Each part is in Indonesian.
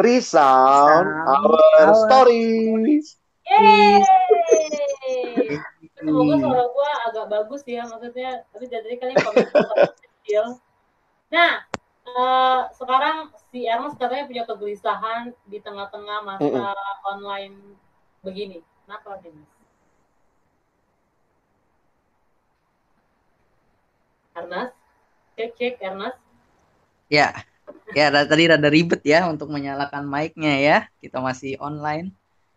Resound Sound our our stories. stories. Yeay. Semoga suara gue agak bagus ya, maksudnya. Tapi jadi kalian komen gue agak kecil. Nah, sekarang si Ernest katanya punya kegelisahan di tengah-tengah masa Mm-mm. online begini. Kenapa, Ernest? Ernest? Cek, Ernest. Ya, ya tadi rada ribet ya untuk menyalakan mic-nya ya. Kita masih online.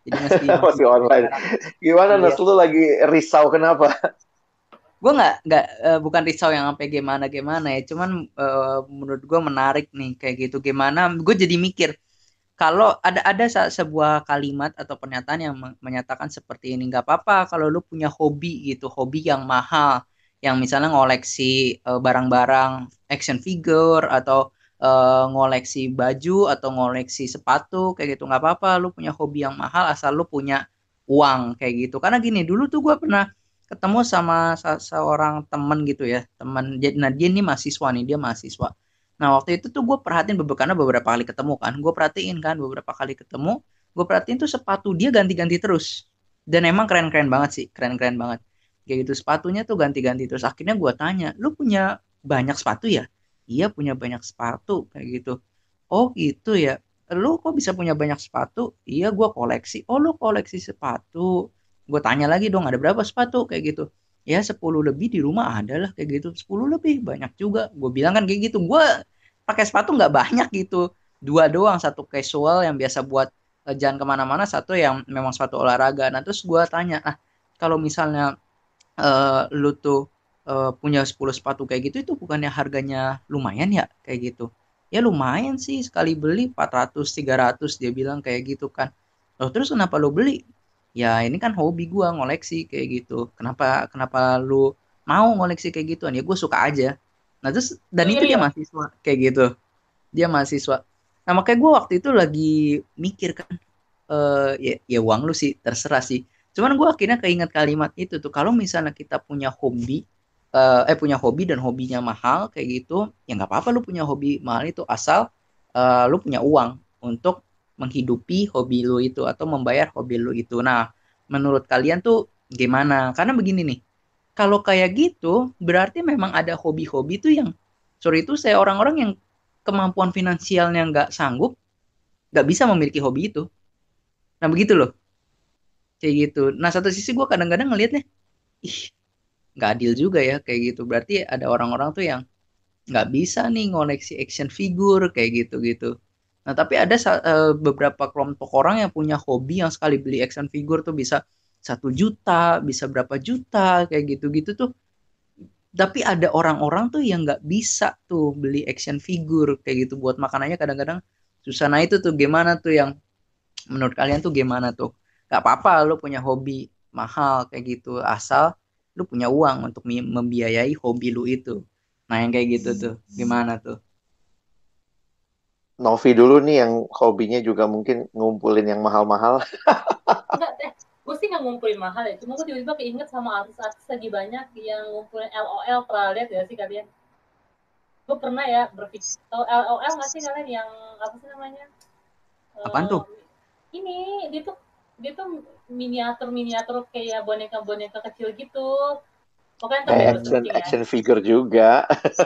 Jadi masih Masih online. sekarang. Gimana, Iya. Nas? Lu lagi risau kenapa? Gue nggak bukan risau yang sampai gimana gimana ya. Cuman menurut gue menarik nih kayak gitu. Gimana? Gue jadi mikir kalau ada sebuah kalimat atau pernyataan yang menyatakan seperti ini, nggak apa-apa kalau lu punya hobi gitu, hobi yang mahal, yang misalnya ngoleksi barang-barang action figure atau ngoleksi baju atau ngoleksi sepatu kayak gitu, nggak apa-apa lu punya hobi yang mahal asal lu punya uang kayak gitu. Karena gini, dulu tuh gue pernah ketemu sama seorang temen gitu ya, teman. Nah dia ini mahasiswa nih, dia mahasiswa. Nah, waktu itu tuh gue perhatiin karena beberapa kali ketemu kan. Gue perhatiin kan beberapa kali ketemu. Gue perhatiin tuh sepatu dia ganti-ganti terus. Dan emang keren-keren banget sih. Keren-keren banget. Kayak gitu. Sepatunya tuh ganti-ganti terus. Akhirnya gue tanya, lu punya banyak sepatu ya? Iya punya banyak sepatu. Kayak gitu. Oh gitu ya. Lu kok bisa punya banyak sepatu? Iya gue koleksi. Oh lu koleksi sepatu. Gue tanya lagi dong, ada berapa sepatu? Kayak gitu. Ya 10 lebih di rumah ada lah kayak gitu. 10 lebih banyak juga. Gue bilang kan kayak gitu. Gue pakai sepatu nggak banyak gitu, dua doang, satu casual yang biasa buat jalan kemana-mana, satu yang memang sepatu olahraga. Nah terus gue tanya, nah kalau misalnya lu tuh punya 10 sepatu kayak gitu, itu bukannya harganya lumayan ya kayak gitu? Ya lumayan sih, sekali beli 400 300 dia bilang kayak gitu kan. Loh terus kenapa lu beli? Ya ini kan hobi gua ngoleksi kayak gitu. Kenapa kenapa lu mau ngoleksi kayak gituan? Ya gue suka aja. Nah terus dan Lu itu iri dia ya? mahasiswa kayak gitu. Dia mahasiswa. Nah makanya gue waktu itu lagi mikir kan, ya uang lu sih terserah sih. Cuman gue akhirnya keinget kalimat itu tuh, kalau misalnya kita punya hobi, punya hobi dan hobinya mahal kayak gitu, ya nggak apa-apa lu punya hobi mahal itu asal lu punya uang untuk menghidupi hobi lu itu atau membayar hobi lu itu. Nah, menurut kalian tuh gimana? Karena begini nih, kalau kayak gitu berarti memang ada hobi-hobi tuh yang, sorry itu saya, orang-orang yang kemampuan finansialnya nggak sanggup, nggak bisa memiliki hobi itu. Nah begitu loh, kayak gitu. Nah satu sisi gue kadang-kadang ngelihatnya, ih nggak adil juga ya kayak gitu. Berarti ada orang-orang tuh yang nggak bisa nih ngoleksi action figure kayak gitu-gitu. Nah tapi ada beberapa kelompok orang yang punya hobi yang sekali beli action figure tuh bisa 1 juta, bisa berapa juta kayak gitu-gitu tuh. Tapi ada orang-orang tuh yang nggak bisa tuh beli action figure kayak gitu buat makanannya, kadang-kadang susah. Nah itu tuh gimana tuh yang menurut kalian tuh gimana tuh? Gak apa-apa lu punya hobi mahal kayak gitu asal lu punya uang untuk membiayai hobi lu itu. Nah yang kayak gitu tuh gimana tuh? Novi dulu nih yang hobinya juga mungkin ngumpulin yang mahal-mahal. Enggak, gue sih nggak ngumpulin mahal ya. Cuma gue tiba-tiba keinget sama artis-artis lagi banyak yang ngumpulin LOL. Pernah lihat ya sih kalian? Gue pernah ya berpikir, tahu LOL nggak sih kalian, yang apa sih namanya? Apaan tuh? Eh, ini dia tuh miniatur miniatur kayak boneka boneka kecil gitu. Pokoknya ntar deh Kayak lu action searching ya. action figure juga.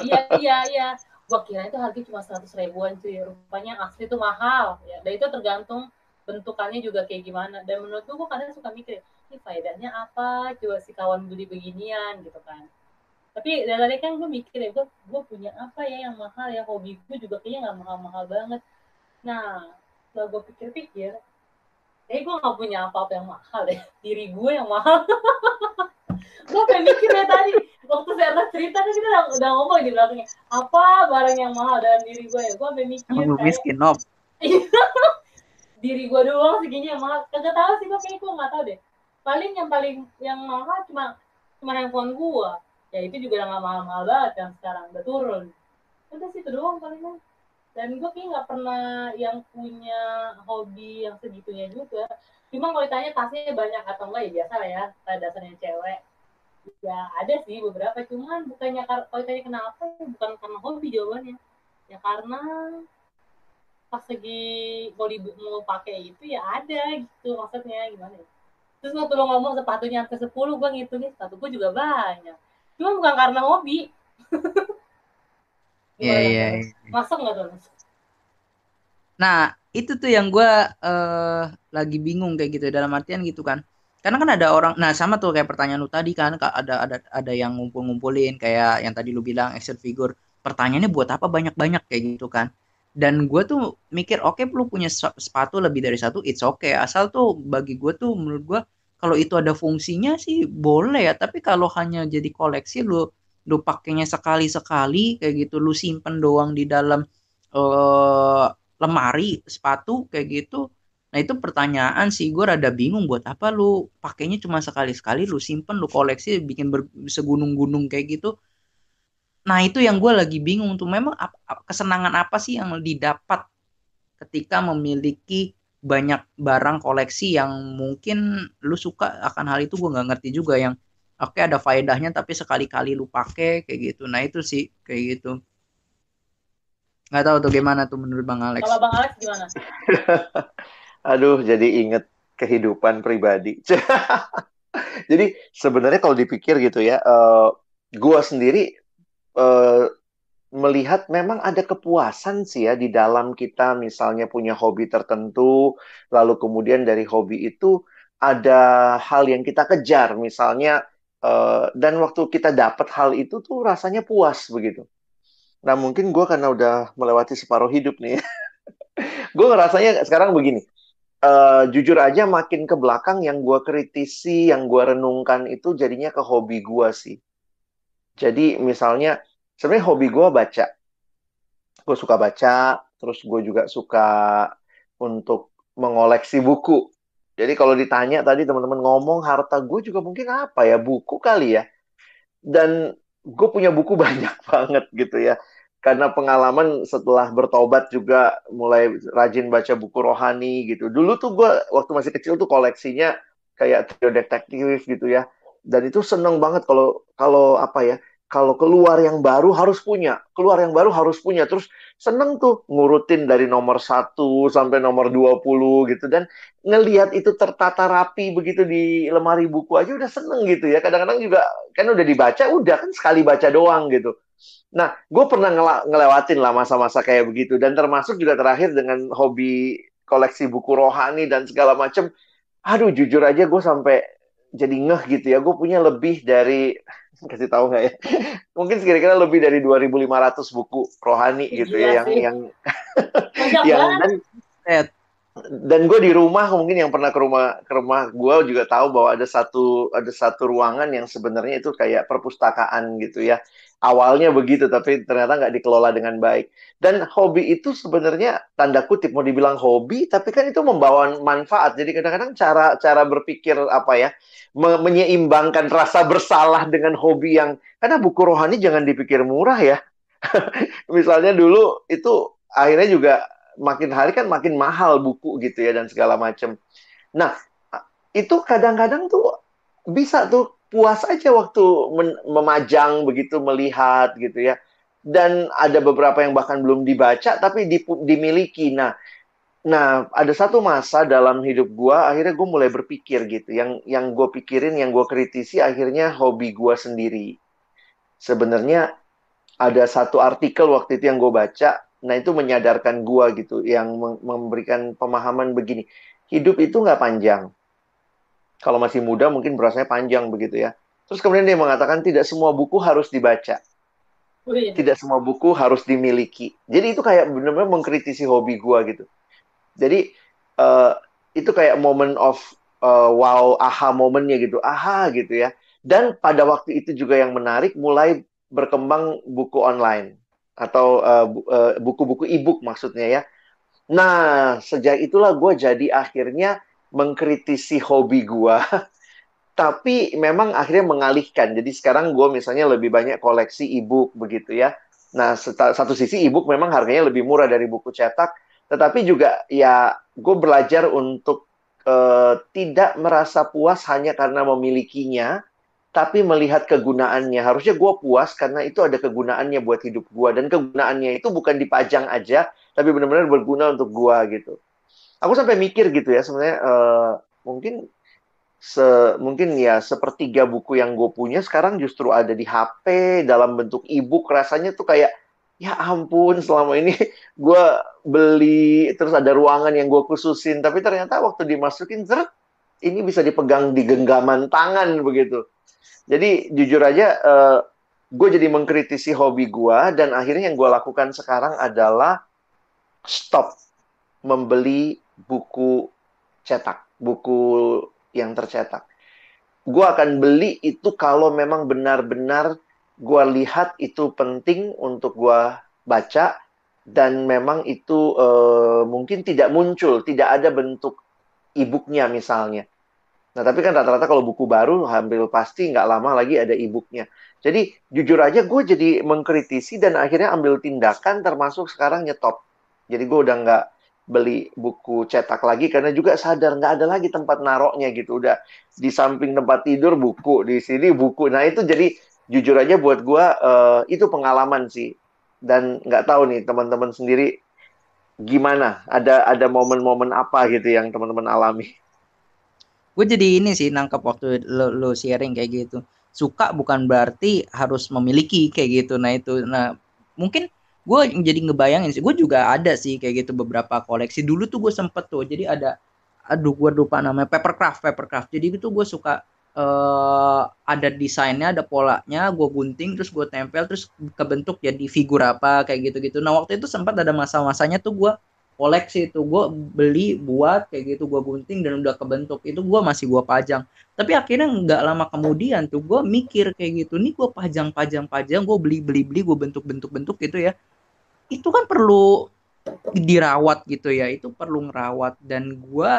Iya iya iya. Gua kira itu harga cuma 100 ribuan cuy. Rupanya asli tuh mahal. Ya, dan itu tergantung bentukannya juga kayak gimana. Dan menurut gua kadang suka mikir, ini faedahnya apa? Coba si kawan beli beginian gitu kan. Tapi dari tadi kan gue mikir ya, gue punya apa ya yang mahal ya, hobi gue juga kayaknya nggak mahal-mahal banget. Nah, setelah gue pikir-pikir, gue nggak punya apa-apa yang mahal ya, diri gue yang mahal. Gue pengen mikir ya tadi waktu saya cerita kan kita udah ngomong di belakangnya apa barang yang mahal dalam diri gue ya, gue pengen Emang mikir lu kayak miskin, Nob? diri gue doang segini yang mahal, kagak tahu sih gue, kayak gue nggak tahu deh. Paling yang mahal cuma handphone gue, ya itu juga udah nggak mahal-mahal banget kan, sekarang udah turun. Udah sih itu doang palingan. Dan gue kayak nggak pernah yang punya hobi yang segitunya juga. Cuma kalau ditanya tasnya banyak atau enggak, ya biasa lah ya, pada dasarnya cewek. Ya ada sih beberapa, cuman bukannya kalau ditanya kenapa, bukan karena hobi jawabannya. Ya karena pas lagi mau pakai itu ya ada gitu, maksudnya gimana ya. Terus waktu lo ngomong sepatunya sampai 10, gue ngitungin sepatu gue juga banyak. Cuma bukan karena hobi. Iya, Gimana iya, tuh? iya. Masuk nggak tuh? Nah, itu tuh yang gue lagi bingung kayak gitu dalam artian gitu kan. Karena kan ada orang, nah sama tuh kayak pertanyaan lu tadi kan, ada yang ngumpul-ngumpulin kayak yang tadi lu bilang action figure. Pertanyaannya buat apa banyak-banyak kayak gitu kan. Dan gue tuh mikir, oke lu punya sepatu lebih dari satu, it's okay. Asal tuh bagi gue tuh menurut gue kalau itu ada fungsinya sih boleh ya. Tapi kalau hanya jadi koleksi lu pakainya sekali-sekali kayak gitu, lu simpen doang di dalam eh lemari sepatu kayak gitu. Nah itu pertanyaan sih, gue rada bingung buat apa lu pakainya cuma sekali-sekali, lu simpen, lu koleksi, bikin segunung-gunung kayak gitu. Nah itu yang gue lagi bingung tuh, memang kesenangan apa sih yang didapat ketika memiliki banyak barang koleksi yang mungkin lu suka akan hal itu, gue nggak ngerti juga yang oke ada faedahnya tapi sekali-kali lu pakai kayak gitu. Nah itu sih kayak gitu. Nggak tahu tuh gimana tuh menurut Bang Alex. Kalau Bang Alex gimana? Aduh, jadi inget kehidupan pribadi. Jadi sebenarnya kalau dipikir gitu ya, gua sendiri eh, melihat memang ada kepuasan sih ya di dalam kita misalnya punya hobi tertentu, lalu kemudian dari hobi itu ada hal yang kita kejar, misalnya dan waktu kita dapat hal itu tuh rasanya puas begitu. Nah mungkin gue karena udah melewati separuh hidup nih, gue ngerasanya sekarang begini. Jujur aja makin ke belakang yang gue kritisi, yang gue renungkan itu jadinya ke hobi gue sih. Jadi misalnya sebenarnya hobi gue baca. Gue suka baca, terus gue juga suka untuk mengoleksi buku. Jadi kalau ditanya tadi teman-teman ngomong harta gue juga mungkin apa ya, buku kali ya. Dan gue punya buku banyak banget gitu ya. Karena pengalaman setelah bertobat juga mulai rajin baca buku rohani gitu. Dulu tuh gue waktu masih kecil tuh koleksinya kayak trio detektif gitu ya. Dan itu seneng banget kalau kalau apa ya, kalau keluar yang baru harus punya, keluar yang baru harus punya. Terus seneng tuh ngurutin dari nomor 1 sampai nomor 20 gitu. Dan ngelihat itu tertata rapi begitu di lemari buku aja udah seneng gitu ya. Kadang-kadang juga kan udah dibaca, udah kan sekali baca doang gitu. Nah, gue pernah ngelewatin lah masa-masa kayak begitu. Dan termasuk juga terakhir dengan hobi koleksi buku rohani dan segala macem. Aduh, jujur aja gue sampai jadi ngeh gitu ya. Gue punya lebih dari, kasih tahu nggak ya? Mungkin kira-kira lebih dari 2.500 buku rohani gitu Gila ya. sih. Yang Banyak yang banget. dan gue di rumah mungkin yang pernah ke rumah gue juga tahu bahwa ada satu ruangan yang sebenarnya itu kayak perpustakaan gitu ya. Awalnya begitu tapi ternyata nggak dikelola dengan baik. Dan hobi itu sebenarnya tanda kutip mau dibilang hobi tapi kan itu membawa manfaat. Jadi kadang-kadang cara berpikir apa ya, menyeimbangkan rasa bersalah dengan hobi yang, karena buku rohani jangan dipikir murah ya. Misalnya dulu itu akhirnya juga makin hari kan makin mahal buku gitu ya dan segala macam. Nah, itu kadang-kadang tuh bisa tuh puas aja waktu memajang begitu melihat gitu ya. Dan ada beberapa yang bahkan belum dibaca tapi dimiliki. Nah, ada satu masa dalam hidup gua akhirnya gue mulai berpikir gitu. Yang gue pikirin, yang gue kritisi akhirnya hobi gua sendiri. Sebenarnya ada satu artikel waktu itu yang gue baca, nah itu menyadarkan gue gitu, yang memberikan pemahaman begini, hidup itu nggak panjang. Kalau masih muda mungkin berasanya panjang begitu ya. Terus kemudian dia mengatakan tidak semua buku harus dibaca, Wih, tidak semua buku harus dimiliki. Jadi itu kayak benar-benar mengkritisi hobi gue gitu. Jadi eh, itu kayak moment of wow, aha momennya gitu, aha gitu ya. Dan pada waktu itu juga yang menarik, mulai berkembang buku online atau buku-buku e-book maksudnya ya. Nah, sejak itulah gue jadi akhirnya mengkritisi hobi gue, tapi memang akhirnya mengalihkan. Jadi sekarang gue misalnya lebih banyak koleksi e-book begitu ya. Nah, satu sisi e-book memang harganya lebih murah dari buku cetak, tetapi juga ya gue belajar untuk tidak merasa puas hanya karena memilikinya, tapi melihat kegunaannya. Harusnya gue puas karena itu ada kegunaannya buat hidup gue. Dan kegunaannya itu bukan dipajang aja, tapi benar-benar berguna untuk gue gitu. Aku sampai mikir gitu ya, sebenarnya mungkin mungkin ya sepertiga buku yang gue punya sekarang justru ada di HP dalam bentuk e-book. Rasanya tuh kayak, ya ampun, selama ini gue beli, terus ada ruangan yang gue khususin. Tapi ternyata waktu dimasukin, zeret, ini bisa dipegang di genggaman tangan begitu. Jadi jujur aja, gue jadi mengkritisi hobi gue, dan akhirnya yang gue lakukan sekarang adalah stop membeli buku cetak, buku yang tercetak. Gue akan beli itu kalau memang benar-benar gue lihat itu penting untuk gue baca, dan memang itu mungkin tidak muncul, tidak ada bentuk e-booknya misalnya. Nah, tapi kan rata-rata kalau buku baru, hampir pasti nggak lama lagi ada e-booknya. Jadi, jujur aja gue jadi mengkritisi dan akhirnya ambil tindakan, termasuk sekarang nyetop. Jadi, gue udah nggak beli buku cetak lagi, karena juga sadar nggak ada lagi tempat naroknya gitu. Udah di samping tempat tidur buku, di sini buku. Nah, itu jadi jujur aja buat gue, itu pengalaman sih. Dan nggak tahu nih, teman-teman sendiri gimana? Ada momen-momen apa gitu yang teman-teman alami? Gue jadi ini sih nangkep waktu lo sharing kayak gitu. Suka bukan berarti harus memiliki kayak gitu. Nah mungkin gue jadi ngebayangin sih. Gue juga ada sih kayak gitu beberapa koleksi. Dulu tuh gue sempet tuh. Jadi ada, aduh gue lupa namanya, papercraft. Jadi itu gue suka ada desainnya, ada polanya, gue gunting, terus gue tempel, terus kebentuk jadi figur apa kayak gitu-gitu. Nah waktu itu sempat ada masa-masanya tuh gue koleksi, itu gue beli buat kayak gitu, gue gunting dan udah kebentuk, itu gue masih gue pajang. Tapi akhirnya nggak lama kemudian tuh gue mikir kayak gitu, nih gue pajang, gue beli gue bentuk gitu ya, itu kan perlu dirawat gitu ya, itu perlu ngerawat, dan gue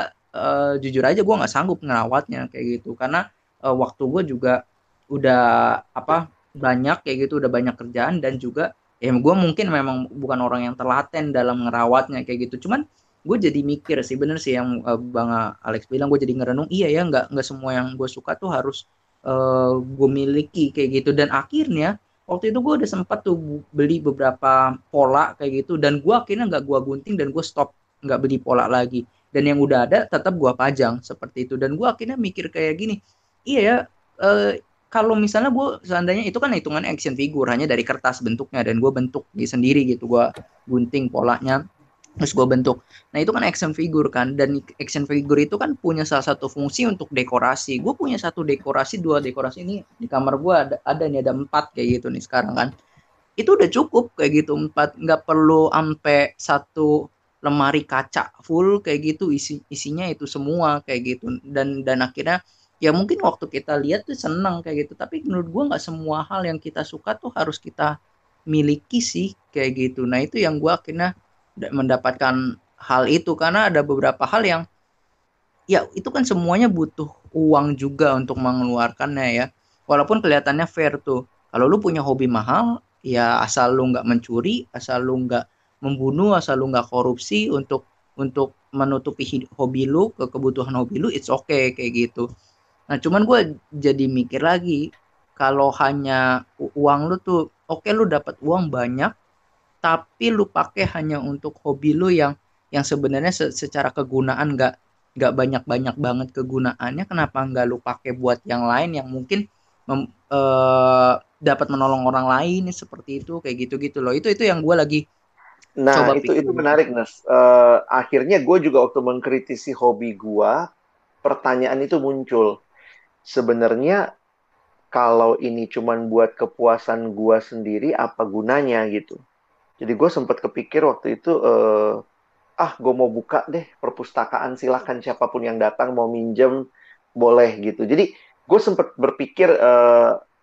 jujur aja gue nggak sanggup ngerawatnya kayak gitu, karena waktu gue juga udah apa, banyak kayak gitu, udah banyak kerjaan, dan juga ya gue mungkin memang bukan orang yang telaten dalam ngerawatnya kayak gitu. Cuman gue jadi mikir sih, bener sih yang Bang Alex bilang, gue jadi ngerenung, iya ya, nggak semua yang gue suka tuh harus gue miliki kayak gitu. Dan akhirnya waktu itu gue udah sempat tuh beli beberapa pola kayak gitu, dan gue akhirnya nggak gue gunting, dan gue stop nggak beli pola lagi, dan yang udah ada tetap gue pajang seperti itu. Dan gue akhirnya mikir kayak gini, iya ya, kalau misalnya gue seandainya itu kan hitungan action figure, hanya dari kertas bentuknya, dan gue bentuk di sendiri gitu, gue gunting polanya, terus gue bentuk. Nah itu kan action figure kan, dan action figure itu kan punya salah satu fungsi untuk dekorasi. Gue punya satu dekorasi, dua dekorasi, ini di kamar gue ada nih, ada 4 kayak gitu nih sekarang kan. Itu udah cukup kayak gitu, 4, nggak perlu ampe satu lemari kaca full kayak gitu, isinya itu semua kayak gitu. Dan akhirnya ya mungkin waktu kita lihat tuh senang kayak gitu, tapi menurut gue nggak semua hal yang kita suka tuh harus kita miliki sih kayak gitu. Nah itu yang gue akhirnya mendapatkan hal itu, karena ada beberapa hal yang ya itu kan semuanya butuh uang juga untuk mengeluarkannya ya, walaupun kelihatannya fair tuh. Kalau lu punya hobi mahal, ya asal lu nggak mencuri, asal lu nggak membunuh, asal lu nggak korupsi untuk menutupi hobi lu, kebutuhan hobi lu, it's okay kayak gitu. Nah cuman gue jadi mikir lagi, kalau hanya uang lu tuh oke, lu dapat uang banyak, tapi lu pakai hanya untuk hobi lu yang sebenarnya secara kegunaan nggak banyak banget kegunaannya, kenapa nggak lu pakai buat yang lain yang mungkin dapat menolong orang lain seperti itu, kayak gitu loh. Itu yang gue lagi Nah, coba itu pikirin. menarik, Nas. Akhirnya gue juga waktu mengkritisi hobi gue, pertanyaan itu muncul. Sebenarnya kalau ini cuman buat kepuasan gue sendiri, apa gunanya gitu. Jadi gue sempat kepikir waktu itu, gue mau buka deh perpustakaan, silahkan siapapun yang datang mau minjem, boleh gitu. Jadi gue sempat berpikir,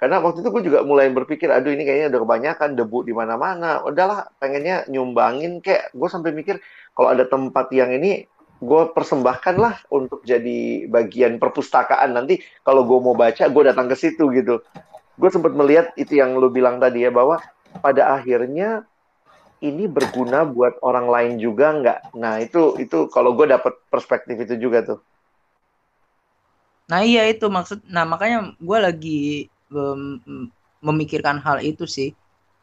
karena waktu itu gue juga mulai berpikir, aduh ini kayaknya udah kebanyakan debu di mana-mana. Udahlah, pengennya nyumbangin, kayak gue sampai mikir kalau ada tempat yang ini gue persembahkan lah untuk jadi bagian perpustakaan. Nanti kalau gue mau baca, gue datang ke situ gitu. Gue sempat melihat itu yang lu bilang tadi ya, bahwa pada akhirnya ini berguna buat orang lain juga nggak? Nah, itu kalau gue dapet perspektif itu juga tuh. Nah iya itu nah makanya gue lagi memikirkan hal itu sih.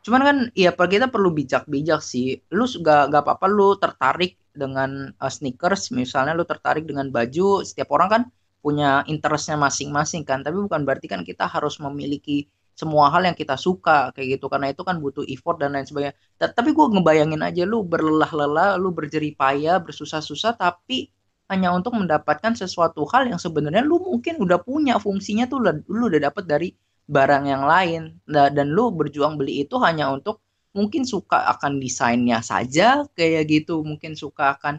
Cuman kan ya kita perlu bijak-bijak sih. Lu gak apa-apa lu tertarik dengan sneakers, misalnya lu tertarik dengan baju. Setiap orang kan punya interestnya masing-masing kan. Tapi bukan berarti kan kita harus memiliki semua hal yang kita suka kayak gitu. Karena itu kan butuh effort dan lain sebagainya. Tapi gue ngebayangin aja lu berlelah-lelah, lu berjerih payah, bersusah-susah, tapi hanya untuk mendapatkan sesuatu hal yang sebenarnya lu mungkin udah punya fungsinya tuh lu udah dapat dari barang yang lain. Dan lu berjuang beli itu hanya untuk mungkin suka akan desainnya saja kayak gitu, mungkin suka akan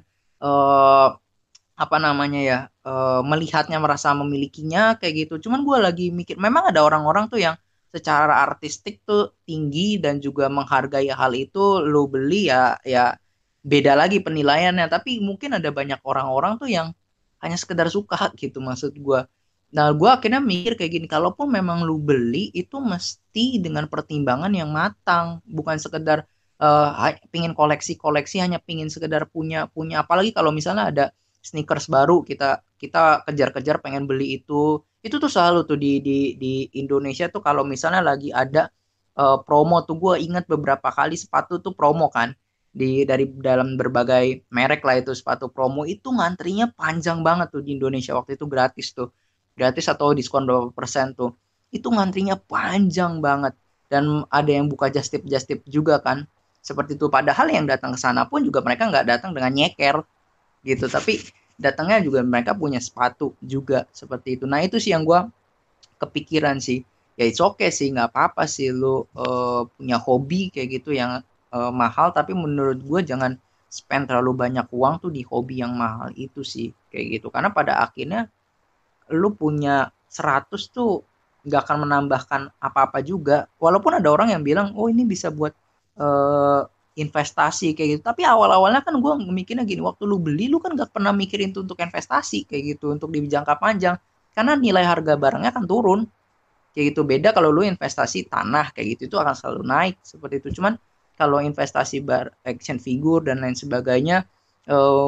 apa namanya ya, melihatnya, merasa memilikinya kayak gitu. Cuman gue lagi mikir memang ada orang-orang tuh yang secara artistik tuh tinggi dan juga menghargai hal itu, lu beli ya ya beda lagi penilaiannya. Tapi mungkin ada banyak orang-orang tuh yang hanya sekedar suka gitu maksud gue. Nah gue akhirnya mikir kayak gini, kalaupun memang lu beli itu mesti dengan pertimbangan yang matang, bukan sekedar pingin koleksi-koleksi, hanya pingin sekedar punya punya. Apalagi kalau misalnya ada sneakers baru, kita kita kejar-kejar pengen beli itu tuh selalu tuh di Indonesia tuh kalau misalnya lagi ada promo tuh, gue ingat beberapa kali sepatu tuh promo kan, dari dalam berbagai merek lah, itu sepatu promo itu ngantrinya panjang banget tuh di Indonesia. Waktu itu gratis atau diskon berapa persen tuh, itu ngantrinya panjang banget. Dan ada yang buka just tip juga kan, seperti itu. Padahal yang datang ke sana pun juga mereka nggak datang dengan nyeker gitu, tapi datangnya juga mereka punya sepatu juga seperti itu. Nah itu sih yang gue kepikiran sih, ya it's okay sih, nggak apa-apa sih lu punya hobi kayak gitu yang mahal, tapi menurut gue jangan spend terlalu banyak uang tuh di hobi yang mahal itu sih kayak gitu. Karena pada akhirnya lu punya 100 tuh nggak akan menambahkan apa-apa juga. Walaupun ada orang yang bilang, oh ini bisa buat eh, investasi kayak gitu. Tapi awal-awalnya kan gue mikirnya gini, waktu lu beli lu kan nggak pernah mikirin tuh untuk investasi kayak gitu, untuk di jangka panjang. Karena nilai harga barangnya kan turun kayak gitu. Beda kalau lu investasi tanah kayak gitu, itu akan selalu naik seperti itu. Cuman kalau investasi action figure dan lain sebagainya,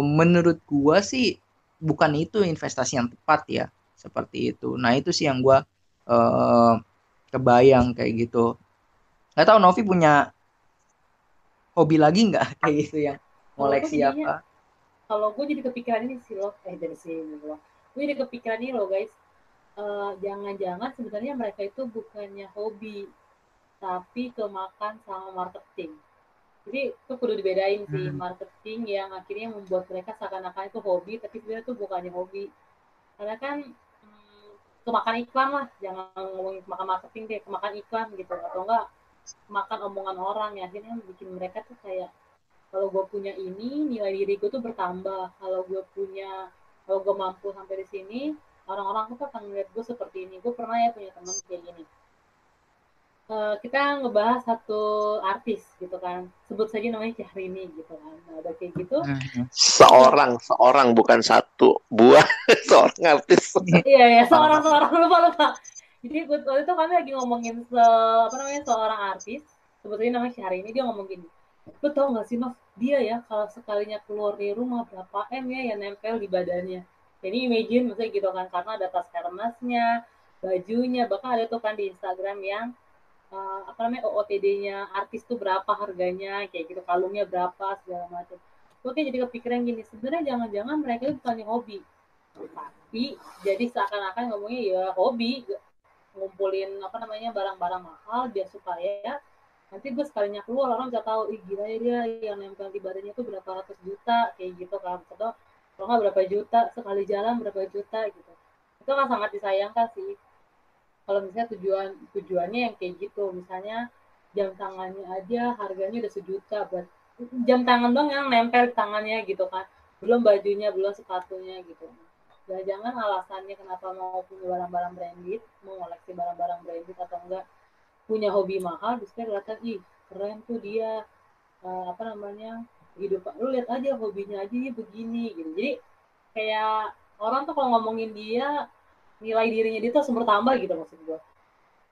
menurut gua sih bukan itu investasi yang tepat ya, seperti itu. Nah itu sih yang gua eh, kebayang kayak gitu. Nggak tahu Novi punya hobi lagi nggak kayak gitu yang Kalau gue koleksi jadinya, apa? kalau gue jadi kepikiran ini sih loh, dari sini loh. Gue jadi kepikiran ini loh guys. Jangan-jangan sebenarnya mereka itu bukannya hobi, tapi kemakan sama marketing. Jadi itu kudu dibedain sih, Hmm. marketing yang akhirnya membuat mereka seakan-akan itu hobi, tapi sebenarnya itu bukannya hobi. Karena kan kemakan iklan lah, jangan ngomongin kemakan marketing deh, kemakan iklan gitu, atau enggak makan omongan orang ya, akhirnya bikin mereka tuh kayak, kalau gue punya ini nilai diri gue tuh bertambah, kalau gue mampu sampai di sini, orang-orang tuh akan melihat gue seperti ini. Gue pernah ya punya teman kayak gini. Kita ngebahas satu artis gitu kan, sebut saja namanya Syahrini gitu kan. Nah, udah kayak gitu, Hmm. udah, Seorang bukan satu buah seorang artis. iya ya, Parah. seorang lupa lupa. Jadi waktu itu kami lagi ngomongin apa namanya, seorang artis, sebetulnya namanya Syahrini. Dia ngomong gini, lu tau gak sih Nov, dia ya kalau sekalinya keluar dari rumah berapa M ya yang nempel di badannya. Jadi imagine maksudnya gitu kan, karena ada tas kermasnya, bajunya, bahkan ada tuh kan di Instagram yang apa namanya, OOTD-nya artis tuh berapa harganya, kayak gitu, kalungnya berapa, segala macam. Oke, jadi kepikiran gini, sebenarnya jangan-jangan mereka itu bukannya hobi, tapi jadi seakan-akan ngomongnya ya hobi, ngumpulin apa namanya, barang-barang mahal biar supaya nanti gue sekalinya keluar orang bisa tahu, ih gila ya dia yang nempel di badannya tuh berapa ratus juta kayak gitu kan, atau kalau nggak berapa juta sekali jalan, berapa juta gitu. Itu kan sangat disayangkan sih kalau misalnya tujuannya yang kayak gitu. Misalnya jam tangannya aja harganya udah sejuta, buat jam tangan dong yang nempel di tangannya gitu kan, belum bajunya, belum sepatunya gitu. Jangan alasannya kenapa mau punya barang-barang branded, mau koleksi barang-barang branded, atau enggak punya hobi mahal, bisa kelihatan ih keren tuh dia, apa namanya, hidup lu lihat aja hobinya aja dia begini gitu. Jadi kayak orang tuh kalau ngomongin dia, nilai dirinya dia tuh langsung bertambah gitu maksud gue.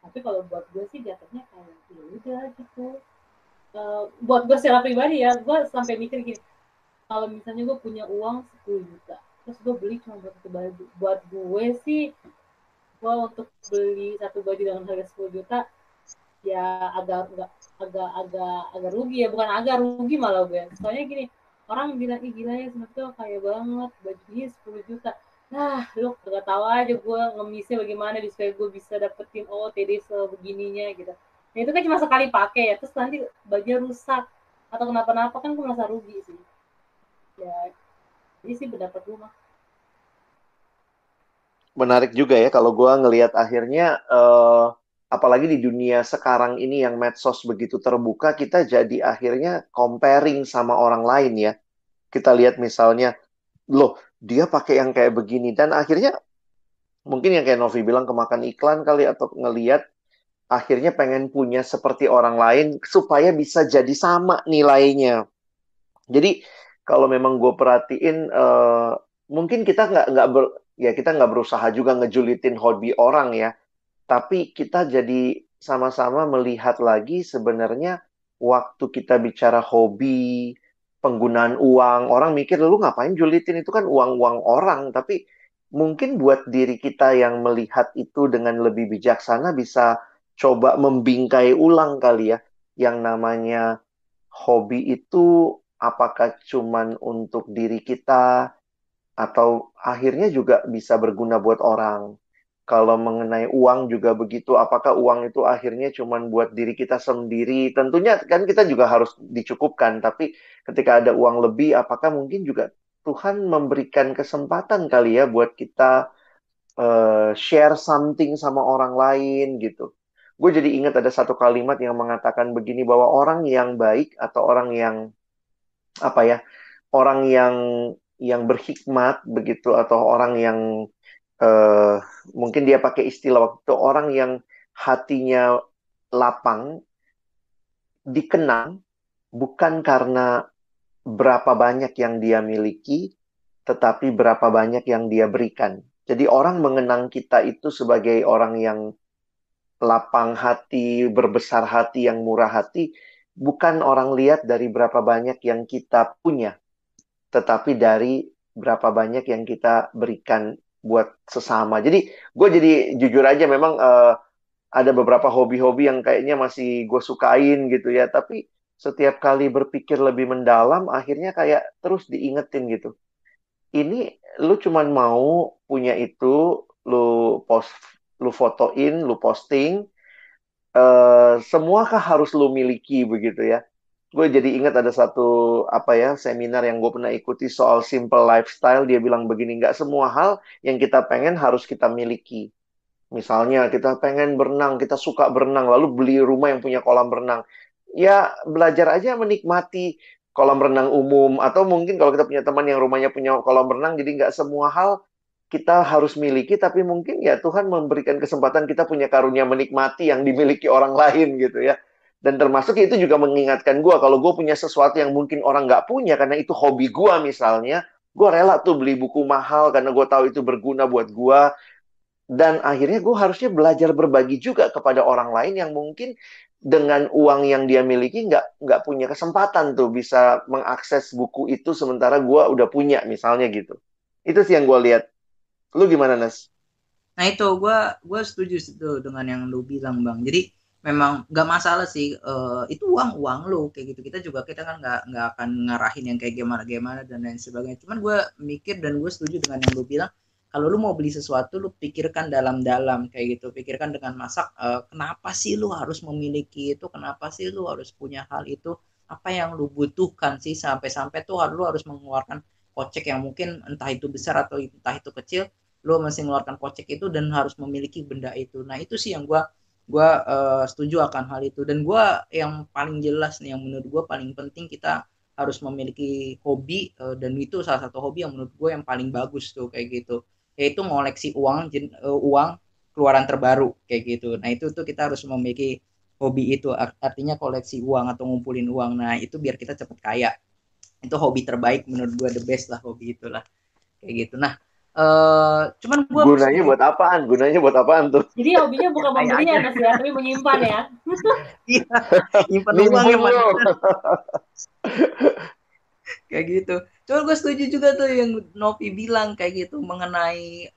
Tapi kalau buat gue sih jatuhnya kayak ya udah gitu. Buat gue secara pribadi ya, gue sampai mikir gini, kalau misalnya gue punya uang 10 juta terus gue beli cuma buat satu baju, buat gue sih gue untuk beli satu baju dengan harga 10 juta ya agak rugi ya, bukan agak rugi malah gue. Soalnya gini, orang bilang ih gila ya Snap tuh kaya banget, bajunya 10 juta. Nah, lu gak tahu aja gue ngemisnya bagaimana supaya gue bisa dapetin OOTD sebegininya gitu. Nah, itu kan cuma sekali pakai ya, terus nanti bajunya rusak atau kenapa-napa kan gue merasa rugi sih. Ya, jadi sih pendapat gue mah. Menarik juga ya kalau gue ngelihat akhirnya apalagi di dunia sekarang ini yang medsos begitu terbuka, kita jadi akhirnya comparing sama orang lain ya. Kita lihat misalnya, loh dia pakai yang kayak begini, dan akhirnya mungkin yang kayak Novi bilang kemakan iklan kali, atau ngelihat akhirnya pengen punya seperti orang lain supaya bisa jadi sama nilainya. Jadi kalau memang gue perhatiin, mungkin kita ya kita nggak berusaha juga ngejulitin hobi orang ya, tapi kita jadi sama-sama melihat lagi sebenarnya waktu kita bicara hobi, penggunaan uang, orang mikir lu ngapain julitin, itu kan uang-uang orang, tapi mungkin buat diri kita yang melihat itu dengan lebih bijaksana bisa coba membingkai ulang kali ya, yang namanya hobi itu apakah cuman untuk diri kita atau akhirnya juga bisa berguna buat orang. Kalau mengenai uang juga begitu, apakah uang itu akhirnya cuman buat diri kita sendiri? Tentunya kan kita juga harus dicukupkan, tapi ketika ada uang lebih, apakah mungkin juga Tuhan memberikan kesempatan kali ya buat kita share something sama orang lain gitu. Gue jadi ingat ada satu kalimat yang mengatakan begini, bahwa orang yang baik atau orang yang apa ya, orang yang berhikmat begitu, atau orang yang eh, mungkin dia pakai istilah waktu itu, orang yang hatinya lapang dikenang bukan karena berapa banyak yang dia miliki, tetapi berapa banyak yang dia berikan. Jadi orang mengenang kita itu sebagai orang yang lapang hati, berbesar hati, yang murah hati, bukan orang lihat dari berapa banyak yang kita punya, tetapi dari berapa banyak yang kita berikan buat sesama. Jadi gue jadi jujur aja, memang ada beberapa hobi-hobi yang kayaknya masih gue sukain gitu ya, tapi setiap kali berpikir lebih mendalam, akhirnya kayak terus diingetin gitu. Ini lu cuman mau punya itu, lu post, lu fotoin, lu posting, semuakah harus lu miliki begitu ya? Gue jadi ingat ada satu apa ya, seminar yang gue pernah ikuti soal simple lifestyle. Dia bilang begini, nggak semua hal yang kita pengen harus kita miliki. Misalnya kita pengen berenang, kita suka berenang, lalu beli rumah yang punya kolam renang. Ya belajar aja menikmati kolam renang umum, atau mungkin kalau kita punya teman yang rumahnya punya kolam renang, jadi nggak semua hal kita harus miliki, tapi mungkin ya Tuhan memberikan kesempatan kita punya karunia menikmati yang dimiliki orang lain gitu ya. Dan termasuk itu juga mengingatkan gue, kalau gue punya sesuatu yang mungkin orang nggak punya, karena itu hobi gue misalnya, gue rela tuh beli buku mahal karena gue tahu itu berguna buat gue. Dan akhirnya gue harusnya belajar berbagi juga kepada orang lain yang mungkin dengan uang yang dia miliki nggak punya kesempatan tuh bisa mengakses buku itu, sementara gue udah punya misalnya gitu. Itu sih yang gue lihat. Lu gimana, Nas? Nah itu gue setuju tuh dengan yang lu bilang bang. Jadi memang nggak masalah sih, itu uang lu kayak gitu. Kita kan nggak akan ngarahin yang kayak gimana gimana dan lain sebagainya. Cuman gue mikir dan gue setuju dengan yang lu bilang. Kalau lu mau beli sesuatu, lu pikirkan dalam-dalam kayak gitu. Pikirkan dengan masak, kenapa sih lu harus memiliki itu? Kenapa sih lu harus punya hal itu? Apa yang lu butuhkan sih, sampai-sampai tuh lu harus mengeluarkan kocek yang mungkin entah itu besar atau entah itu kecil, lo masih mengeluarkan kocek itu dan harus memiliki benda itu. Nah itu sih yang gue setuju akan hal itu. Dan gue yang paling jelas nih, yang menurut gue paling penting, kita harus memiliki hobi, dan itu salah satu hobi yang menurut gue yang paling bagus tuh kayak gitu, yaitu ngoleksi uang keluaran terbaru kayak gitu. Nah itu tuh kita harus memiliki hobi itu, artinya koleksi uang atau ngumpulin uang. Nah itu biar kita cepet kaya. Itu hobi terbaik menurut gue, the best lah hobi itulah kayak gitu. Nah, cuman gue Gunanya setuju buat apaan? Gunanya buat apaan tuh? Jadi hobinya bukan kayak aja. pembelian Mas ya, tapi menyimpan ya. Iya, nyimpan uang Nimbun yang lo. mana kayak gitu. Cuman gue setuju juga tuh yang Novi bilang kayak gitu mengenai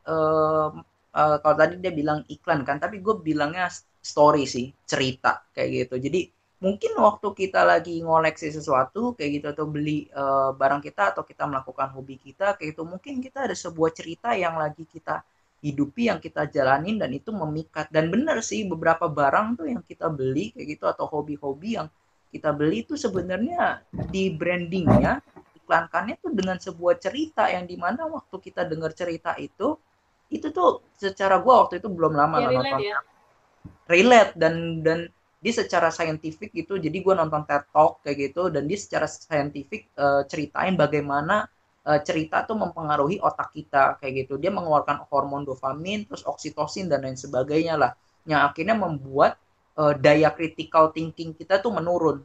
kalau tadi dia bilang iklan kan, tapi gue bilangnya story sih, cerita kayak gitu. Jadi mungkin waktu kita lagi ngoleksi sesuatu kayak gitu atau beli barang kita atau kita melakukan hobi kita kayak gitu, mungkin kita ada sebuah cerita yang lagi kita hidupi, yang kita jalanin dan itu memikat. Dan benar sih beberapa barang tuh yang kita beli kayak gitu atau hobi-hobi yang kita beli itu sebenarnya di brandingnya, iklankannya tuh dengan sebuah cerita yang dimana waktu kita dengar cerita itu tuh secara gue waktu itu belum lama Ya lah nonton relate ya. relate dan dia secara saintifik gitu. Jadi gue nonton TED Talk kayak gitu dan dia secara saintifik ceritain bagaimana cerita tuh mempengaruhi otak kita kayak gitu. Dia mengeluarkan hormon dopamin, terus oksitosin dan lain sebagainya lah, yang akhirnya membuat daya critical thinking kita tuh menurun.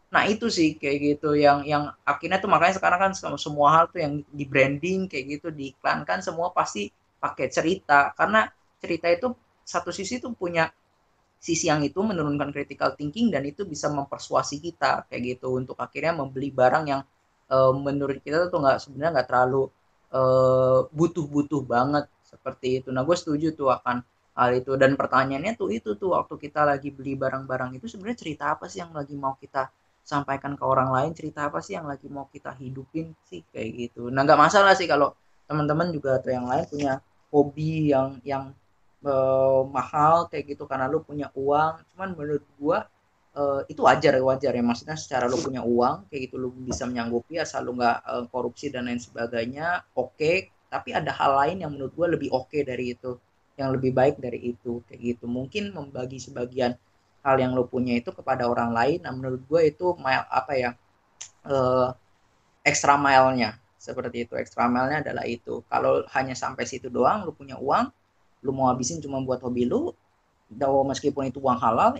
Nah itu sih kayak gitu yang akhirnya tuh makanya sekarang kan semua hal tuh yang di branding kayak gitu diiklankan semua pasti pakai cerita, karena cerita itu satu sisi tuh punya sisi yang itu menurunkan critical thinking dan itu bisa mempersuasi kita kayak gitu untuk akhirnya membeli barang yang menurut kita tuh nggak sebenarnya nggak terlalu butuh-butuh banget seperti itu. Nah gue setuju tuh akan hal itu dan pertanyaannya tuh itu tuh waktu kita lagi beli barang-barang itu sebenarnya cerita apa sih yang lagi mau kita sampaikan ke orang lain, cerita apa sih yang lagi mau kita hidupin sih kayak gitu. Nah nggak masalah sih kalau teman-teman juga atau yang lain punya hobi yang mahal kayak gitu karena lu punya uang, cuman menurut gua itu wajar ya, maksudnya secara lu punya uang kayak gitu lu bisa menyanggupi asal lu nggak korupsi dan lain sebagainya, oke. Tapi ada hal lain yang menurut gua lebih oke dari itu, yang lebih baik dari itu kayak gitu, mungkin membagi sebagian hal yang lu punya itu kepada orang lain. Nah menurut gua itu apa ya, eh, extra mile-nya seperti itu. Extra mile-nya adalah itu, kalau hanya sampai situ doang lu punya uang, lu mau habisin cuma buat hobi lu, meskipun itu uang halal,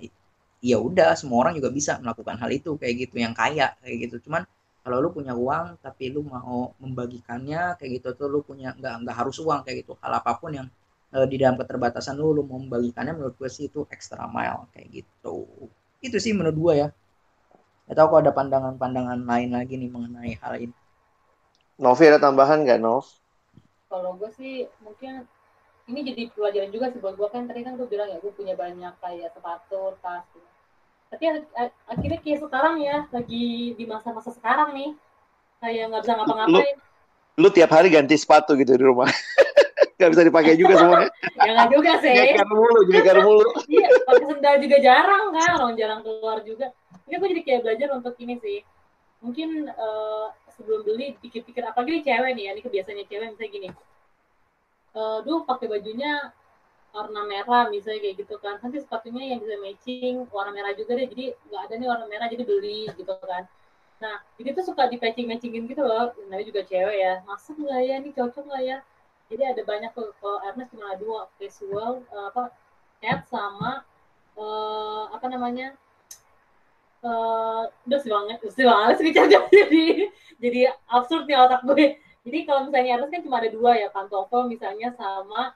ya udah semua orang juga bisa melakukan hal itu kayak gitu, yang kaya kayak gitu. Cuman kalau lu punya uang tapi lu mau membagikannya kayak gitu tuh lu punya nggak harus uang kayak gitu, hal apapun yang di dalam keterbatasan lu mau membagikannya, menurut gue sih itu extra mile kayak gitu. Itu sih menurut gue ya. Gak tahu kalau ada pandangan-pandangan lain lagi nih mengenai hal ini. Novi ada tambahan nggak, Nov? Kalau gue sih mungkin ini jadi pelajaran juga sih buat gue, kan tadi kan gue bilang ya gue punya banyak kayak sepatu, tas gitu. Tapi akhirnya kayak sekarang ya lagi di masa-masa sekarang nih kayak nggak bisa Lu ngapa-ngapain. lu tiap hari ganti sepatu gitu di rumah. Nggak bisa dipakai juga semuanya. Ya nggak juga sih. Nyeker mulu. Iya, pakai sendal juga jarang kan, orang jarang keluar juga. Ini gue jadi kayak belajar untuk ini sih. Mungkin sebelum beli pikir-pikir, apalagi cewek nih ya, ini kebiasaannya cewek misalnya gini. Duh pakai bajunya warna merah misalnya kayak gitu kan, nanti sepatunya yang bisa matching warna merah juga deh, jadi nggak ada nih warna merah jadi beli gitu kan. Nah jadi tuh suka di matchingin gitu loh, namanya juga cewek ya, masuk nggak ya, ini cocok nggak ya. Jadi ada banyak tuh, kalau Ernest cuma ada dua, casual cat sama apa namanya, udah sih banget sih jadi absurd nih otak gue. Jadi kalau misalnya Ernest kan cuma ada dua ya, pantofel misalnya sama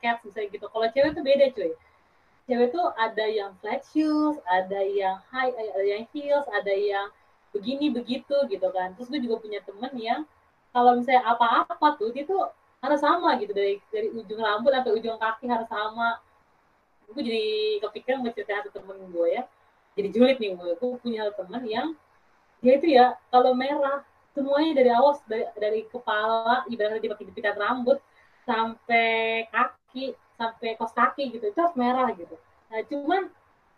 cats misalnya gitu. Kalau cewek tuh beda cuy. Cewek tuh ada yang flat shoes, ada yang high, ada yang heels, ada yang begini begitu gitu kan. Terus gue juga punya temen yang kalau misalnya apa-apa tuh dia tuh harus sama gitu, dari ujung rambut sampai ujung kaki harus sama. Gue jadi kepikiran mau cerita satu temen gue ya. Jadi julid nih gue punya temen yang dia itu ya kalau merah semuanya dari awal, dari kepala ibaratnya dia pakai jepitan rambut sampai kaki, sampai kos kaki gitu, itu harus merah gitu. Nah cuman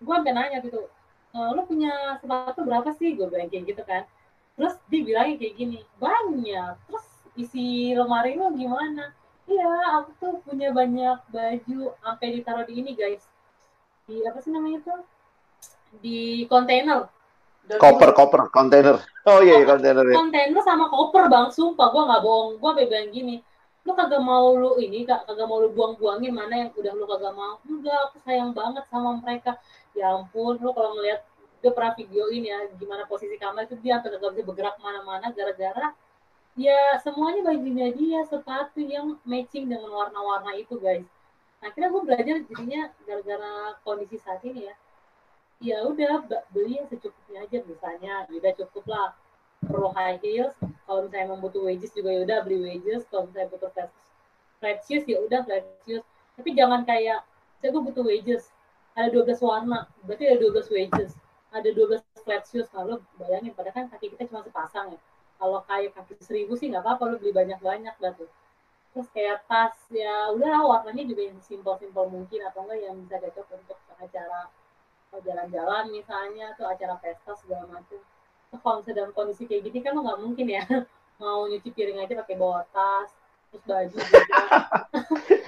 gue sampai nanya gitu, lo punya sepatu berapa sih, gue bilang kayak gitu kan. Terus dia bilangnya kayak gini, banyak. Terus isi lemari lo gimana? Iya aku tuh punya banyak baju sampai ditaruh di ini guys, di apa sih namanya tuh, di kontainer. Koper, kontainer. Oh iya, iya kontainer ya. Kontainer sama koper bang, sumpah gue nggak bohong. Gue bilang gini, lu kagak mau lu ini, kagak mau lu buang-buangin mana yang udah lu kagak mau. Enggak, aku sayang banget sama mereka. Ya ampun, lu kalau ngeliat, dia pernah videoin ya gimana posisi kamar itu, dia sampai gak bisa bergerak mana-mana gara-gara ya semuanya bajunya dia, sepatu yang matching dengan warna-warna itu guys. Nah, akhirnya gue belajar jadinya gara-gara kondisi saat ini ya. Ya udah beli yang secukupnya aja, misalnya udah cukup lah perlu high heels, kalau misalnya memang butuh wedges juga ya udah beli wedges, kalau misalnya butuh flat flat shoes ya udah flat shoes. Tapi jangan kayak saya gue butuh wedges, ada 12 warna, berarti ada 12 wedges, ada 12 flat shoes. Kalau bayangin, padahal kan kaki kita cuma sepasang ya. Kalau kayak kaki 1000 sih nggak apa-apa, lu beli banyak-banyak dah tuh. Terus kayak tas ya udah warnanya juga yang simpel-simpel mungkin, atau enggak yang bisa cocok untuk acara jalan-jalan misalnya, atau acara pesta segala macam. Terus kalau misalnya dalam kondisi kayak gini kan lo nggak mungkin ya mau nyuci piring aja pakai bawa tas, terus baju juga.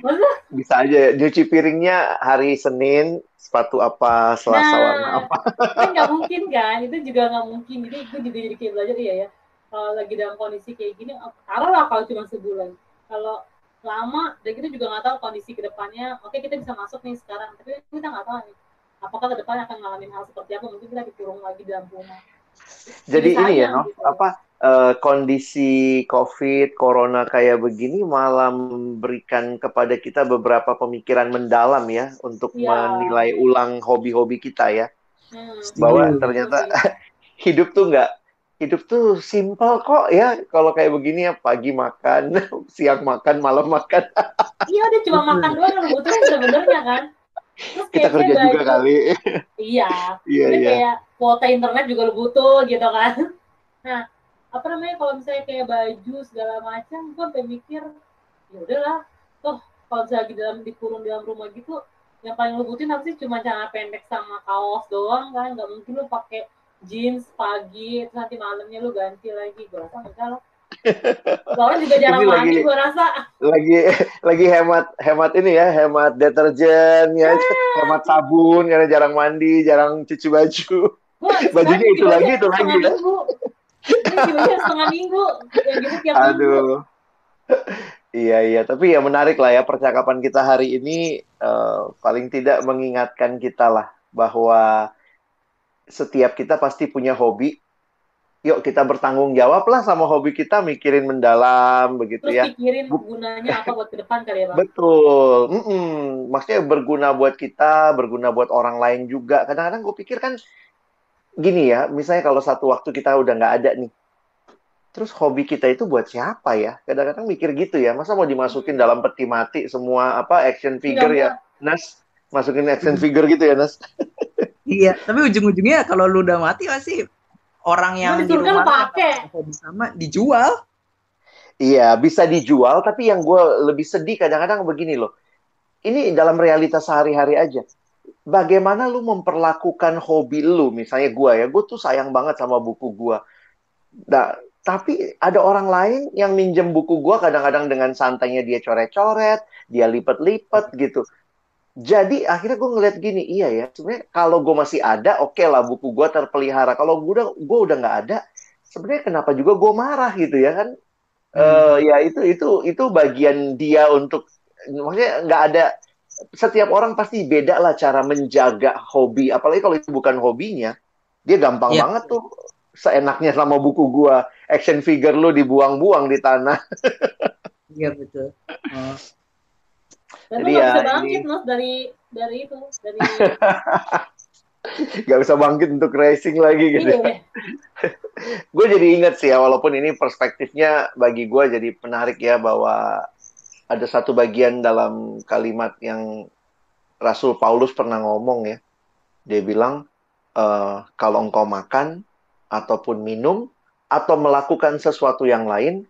Masa? Bisa aja nyuci piringnya hari Senin, sepatu apa, Selasa warna Nah, apa. kan nggak mungkin kan, itu juga nggak mungkin. Jadi gue juga jadi kayak belajar, iya ya, kalau lagi dalam kondisi kayak gini, taruhlah kalau cuma sebulan. Kalau lama, dan kita juga nggak tahu kondisi kedepannya. Oke, kita bisa masuk nih sekarang, tapi kita nggak tahu nih, apakah kedepannya akan ngalamin hal seperti apa. Mungkin kita dikurung lagi dalam rumah. Jadi ini ya, Sayang Nov, gitu. kondisi COVID, Corona kayak begini malah memberikan kepada kita beberapa pemikiran mendalam ya untuk Iya. menilai ulang hobi-hobi kita ya. Bahwa Setuju. ternyata hidup tuh simple kok ya. Kalau kayak begini ya, pagi makan, siang makan, malam makan. Iya, udah cuma makan doang yang lu butuhin sebenarnya kan. Terus Kita kayak kerja juga baju, kali. iya, Iya, udah iya. kayak kuota internet juga lu butuh gitu kan. Nah, apa namanya, kalau misalnya kayak baju segala macam, gue sampai mikir ya udahlah, toh kalau misalnya lagi dikurung dalam rumah gitu, yang paling lu butuhin apa sih, cuma celana pendek sama kaos doang kan. Nggak mungkin lu pakai jeans pagi terus nanti malamnya lu ganti lagi. Gue rasa enggak lah, orang juga Ini jarang lagi mandi gue rasa. lagi lagi hemat ini ya, hemat deterjen ya, hemat sabun karena jarang mandi, jarang cuci baju. Gue sekarang Bajunya cuci itu baju lagi itu lagi setengah ya. minggu, ini cuci baju setengah minggu, yang gitu tiap minggu. Aduh. Iya, iya, tapi ya menarik lah ya percakapan kita hari ini, paling tidak mengingatkan kita lah bahwa setiap kita pasti punya hobi. Yuk kita bertanggung jawab lah sama hobi kita, mikirin mendalam begitu Terus ya. pikirin gunanya apa buat ke depan kali ya bang. Betul. Maksudnya berguna buat kita, berguna buat orang lain juga. Kadang-kadang gue pikir kan gini ya, misalnya kalau satu waktu kita udah nggak ada nih, terus hobi kita itu buat siapa ya? Kadang-kadang mikir gitu ya, masa mau dimasukin dalam peti mati semua apa action Nggak figure ya, mau. Nas? Masukin action figure gitu ya, Nas? Iya, tapi ujung-ujungnya kalau lu udah mati pasti orang Lu yang di di surga lu rumah lu yang pakai. hobi sama dijual. Iya, bisa dijual, tapi yang gue lebih sedih kadang-kadang begini loh. Ini dalam realitas sehari-hari aja. Bagaimana lu memperlakukan hobi lu? Misalnya gue tuh sayang banget sama buku gue. Nah, tapi ada orang lain yang minjem buku gue kadang-kadang dengan santainya dia coret-coret, dia lipet-lipet gitu. Jadi akhirnya gue ngeliat gini, iya ya, sebenarnya kalau gue masih ada, oke lah buku gue terpelihara. Kalau gue udah nggak ada, sebenarnya kenapa juga gue marah gitu ya kan? Ya itu bagian dia untuk, maksudnya nggak ada, setiap orang pasti beda lah cara menjaga hobi, apalagi kalau itu bukan hobinya. Dia gampang Iya, banget tuh seenaknya sama buku gua. Action figure lu dibuang-buang di tanah. iya betul. Oh. Dan lu Jadi nggak ya bisa ini bangkit Nos dari itu, dari nggak bisa bangkit untuk racing lagi gitu. iya. Gue jadi ingat sih ya, walaupun ini perspektifnya bagi gue jadi menarik ya, bahwa ada satu bagian dalam kalimat yang Rasul Paulus pernah ngomong ya. Dia bilang, kalau engkau makan ataupun minum atau melakukan sesuatu yang lain,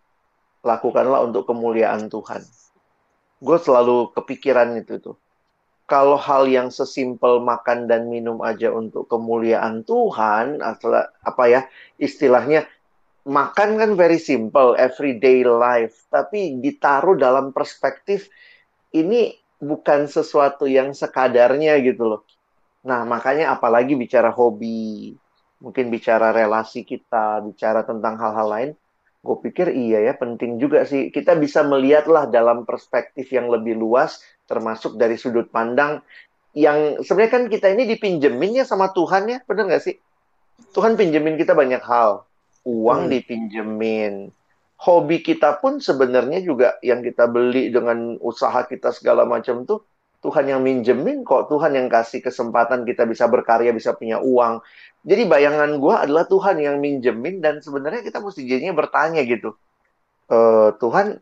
lakukanlah untuk kemuliaan Tuhan. Gue selalu kepikiran itu tuh. Kalau hal yang sesimpel makan dan minum aja untuk kemuliaan Tuhan, atau apa ya istilahnya, makan kan very simple, everyday life. Tapi ditaruh dalam perspektif, ini bukan sesuatu yang sekadarnya gitu loh. Nah, makanya apalagi bicara hobi, mungkin bicara relasi kita, bicara tentang hal-hal lain, gue pikir iya ya, penting juga sih. Kita bisa melihatlah dalam perspektif yang lebih luas, termasuk dari sudut pandang yang sebenarnya kan kita ini dipinjemin ya sama Tuhan ya, bener nggak sih? Tuhan pinjemin kita banyak hal. Uang Betul. dipinjemin. Hobi kita pun sebenarnya juga yang kita beli dengan usaha kita segala macam tuh, Tuhan yang minjemin kok. Tuhan yang kasih kesempatan kita bisa berkarya, bisa punya uang. Jadi bayangan gue adalah Tuhan yang minjemin, dan sebenarnya kita mesti jadinya bertanya gitu. Tuhan,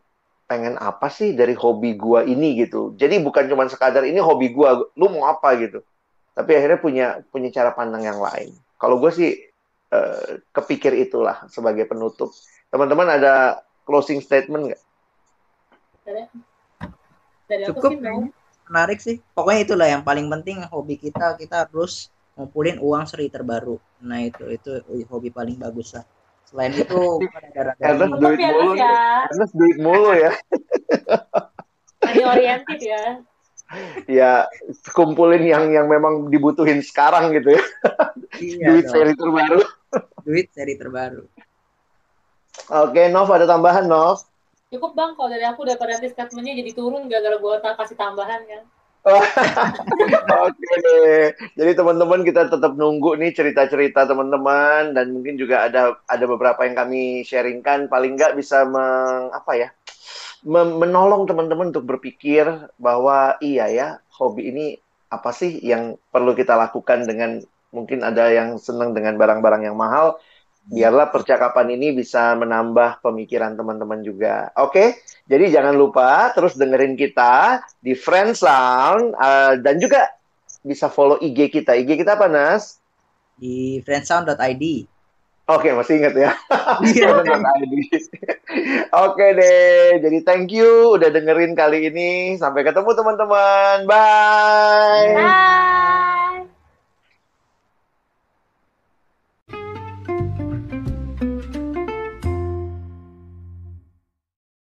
pengen apa sih dari hobi gua ini gitu. Jadi bukan cuma sekadar ini hobi gua, lu mau apa gitu. Tapi akhirnya punya punya cara pandang yang lain. Kalau gue sih kepikir itulah sebagai penutup. Teman-teman ada closing statement nggak? dari, dari aku Cukup sih no. kayaknya. Menarik sih. Pokoknya itulah yang paling penting hobi kita harus ngumpulin uang seri terbaru. Nah itu hobi paling bagus lah. Selain itu ada Ernest lagi. duit Tetap ya mulu Ernest nih. ya, Ernest duit mulu ya. money oriented ya. Ya kumpulin yang memang dibutuhin sekarang gitu ya. Iya Duit dong. seri terbaru. Duit seri terbaru. Oke, Nov ada tambahan, Nov? Cukup bang, kalau dari aku daripada nanti statementnya jadi turun gara-gara gue kasih tambahan kan. Oke deh. Jadi teman-teman kita tetap nunggu nih cerita-cerita teman-teman dan mungkin juga ada beberapa yang kami sharingkan paling nggak bisa menolong teman-teman untuk berpikir bahwa iya ya, hobi ini apa sih yang perlu kita lakukan dengan mungkin ada yang senang dengan barang-barang yang mahal. Biarlah percakapan ini bisa menambah pemikiran teman-teman juga. Oke, jadi jangan lupa terus dengerin kita di Friends Sound dan juga bisa follow IG kita. IG kita apa, Nas? Di friendsound.id. Oke, masih ingat ya? Iya. Friendsound.id. Oke deh, jadi thank you udah dengerin kali ini. Sampai ketemu teman-teman. Bye. Bye.